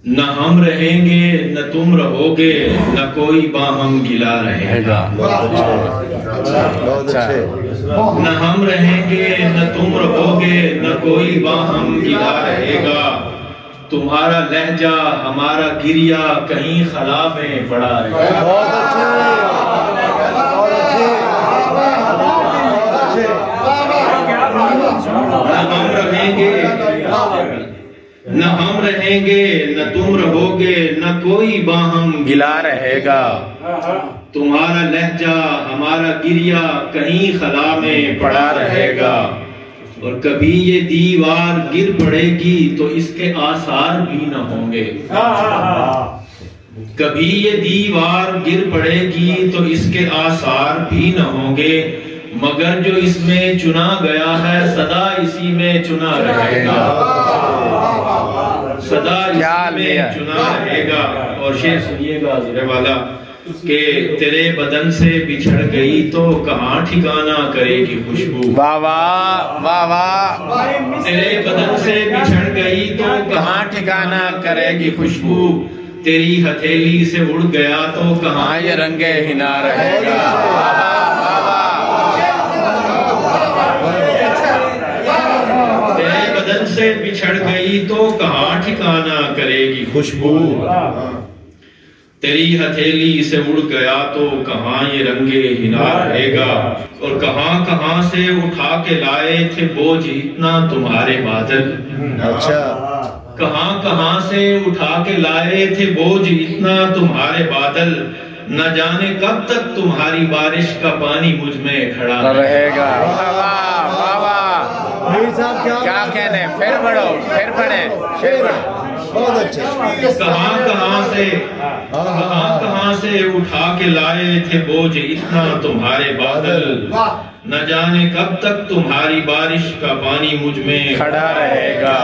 نہ ہم رہیں گے نہ تم رہو گے نہ کوئی باہم گلا رہے گا۔ نہ ہم رہیں گے نہ تم رہو گے نہ کوئی باہم گلا رہے گا۔ تمہارا لہجہ ہمارا گریہ کہیں خلا میں پڑا رہے گا۔ نہ ہم رہیں گے نہ تم رہو گے نہ کوئی باہم گلا رہے گا۔ تمہارا لہجہ ہمارا گریہ کہیں خلا میں پڑا رہے گا۔ اور کبھی یہ دیوار گر پڑے گی تو اس کے آثار بھی نہ ہوں گے۔ کبھی یہ دیوار گر پڑے گی تو اس کے آثار بھی نہ ہوں گے، مگر جو اس میں چنا گیا ہے سدا اسی میں چنا رہے گا۔ سدا اسی میں چنا رہے گا۔ اور شعر سنیے گا ذرا والا کہ تیرے بدن سے بچھڑ گئی تو کہاں ٹھکانہ کرے گی خوشبو۔ واہ واہ واہ واہ۔ تیرے بدن سے بچھڑ گئی تو کہاں ٹھکانہ کرے گی خوشبو۔ تیری ہتھیلی سے اڑ گیا تو کہاں یہ رنگے ہنا رہے گا۔ تیرے بدن سے بچھڑ گئی تو کہاں ٹھکانہ کرے گی خوشبو۔ تیری ہتھیلی سے اڑ گیا تو کہاں یہ رنگے ہنا رہے گا۔ اور کہاں کہاں سے اٹھا کے لائے تھے بوجھ اتنا تمہارے بادل۔ کہاں کہاں سے اٹھا کے لائے تھے بوجھ اتنا تمہارے بادل۔ نہ جانے کب تک تمہاری بارش کا پانی مجھ میں کھڑا رہے گا۔ واہ واہ، کیا کہنے، پھر بڑھو، پھر پڑھیں، پھر بڑھو۔ کہاں کہاں سے اٹھا کے لائے تھے بوجھ اتنا تمہارے بادل۔ نہ جانے کب تک تمہاری بارش کا پانی مجھ میں کھڑا رہے گا۔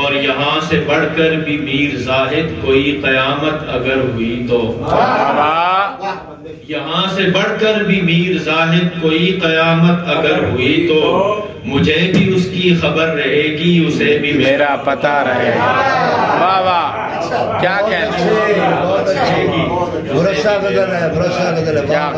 اور یہاں سے بڑھ کر بھی میر زاہد کوئی قیامت اگر ہوئی تو، یہاں سے بڑھ کر بھی میر زاہد کوئی قیامت اگر ہوئی تو، مجھے بھی اس کی خبر رہے گی اسے بھی میرا پتہ رہے گا۔ واہ واہ، کیا کہنا ہے، بھروسہ غزل ہے، بھروسہ غزل ہے۔ کیا